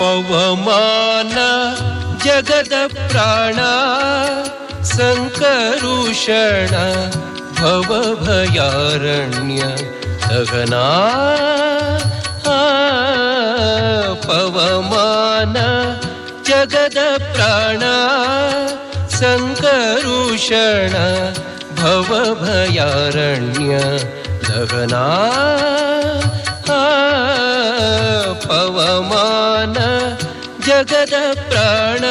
ಪವಮಾನ ಜಗದ ಪ್ರಾಣ ಸಂಕರುಷಣ ಭವಭಯಾರಣ್ಯ ದಹನಾ ಪವಮಾನ ಜಗದ ಪ್ರಾಣ ಸಂಕರುಷಣ ಭವಭಯಾರಣ್ಯ ದಹನಾ ಪವಮಾನ ಜಗದ ಪ್ರಾಣ.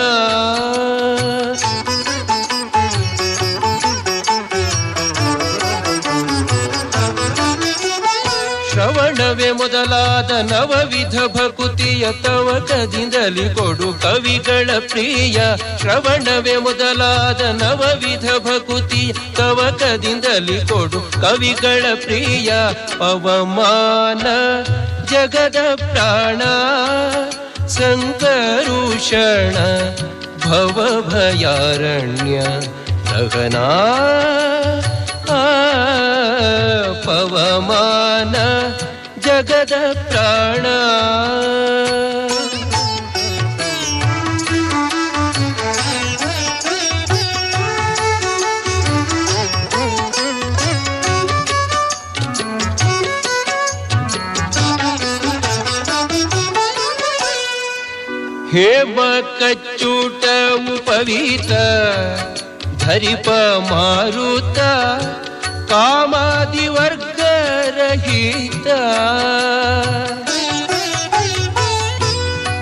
ಶ್ರವಣವೇ ಮೊದಲಾದ ನವವಿಧ ಭಕುತಿಯ ತವಕದಿಂದಲಿ ಕೊಡು ಕವಿಗಳ ಪ್ರಿಯ. ಶ್ರವಣವೇ ಮೊದಲಾದ ನವವಿಧ ಭಕುತಿಯ ತವಕದಿಂದಲಿ ಕೊಡು ಕವಿಗಳ ಪ್ರಿಯ. ಪವಮಾನ ಜಗದ ಪ್ರಾಣ ಸಂಕರುಷಣ ಭವಭಯಾರಣ್ಯ ದಹನಾ ಪವಮಾನ ಜಗದ ಪ್ರಾಣ. ಹೇಮ ಕಚ್ಚೂಟ ಉಪವೀತ ಧರಿಪ ಮಾರುತ ಕಾಮಾದಿ ವರ್ಗ ರಹಿತ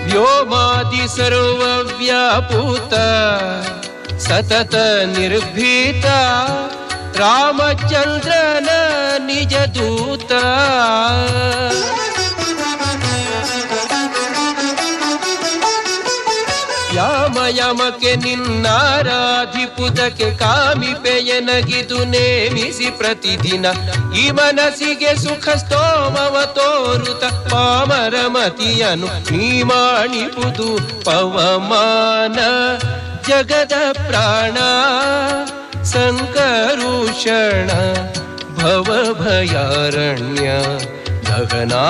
ವ್ಯೋಮಾದಿ ಸರ್ವ ವ್ಯಾಪುತ ಸತತ ನಿರ್ಭೀತ ರಾಮಚಂದ್ರನ ನಿಜ ದೂತ. ಯಾಮಯಮಕ್ಕೆ ನಿನ್ನಾರಾಧಿಪುದಕ್ಕೆ ಕಾಮಿಪೆಯನಗಿದು ನೇಮಿಸಿ ಪ್ರತಿದಿನ ಈ ಮನಸ್ಸಿಗೆ ಸುಖ ಸ್ತೋಮವ ತೋರುತ ಪಾಮರ ಮತಿಯನು ನೀ ಮಾಡಿಪುದು. ಪವಮಾನ ಜಗದ ಪ್ರಾಣ ಸಂಕರುಷಣ ಭವಭಯಾರಣ್ಯ ದಹನಾ